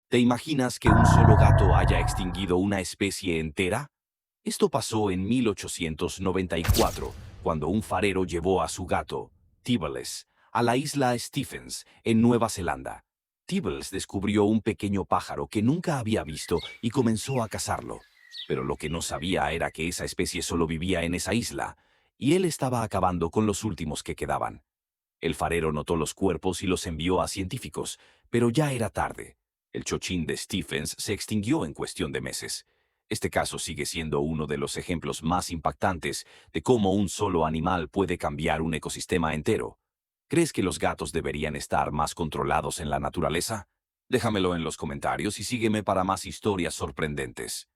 ¿Te imaginas que un solo gato haya extinguido una especie entera? Esto pasó en 1894, cuando un farero llevó a su gato, Tibbles, a la isla Stephens, en Nueva Zelanda. Tibbles descubrió un pequeño pájaro que nunca había visto y comenzó a cazarlo. Pero lo que no sabía era que esa especie solo vivía en esa isla, y él estaba acabando con los últimos que quedaban. El farero notó los cuerpos y los envió a científicos, pero ya era tarde. El chochín de Stephens se extinguió en cuestión de meses. Este caso sigue siendo uno de los ejemplos más impactantes de cómo un solo animal puede cambiar un ecosistema entero. ¿Crees que los gatos deberían estar más controlados en la naturaleza? Déjamelo en los comentarios y sígueme para más historias sorprendentes.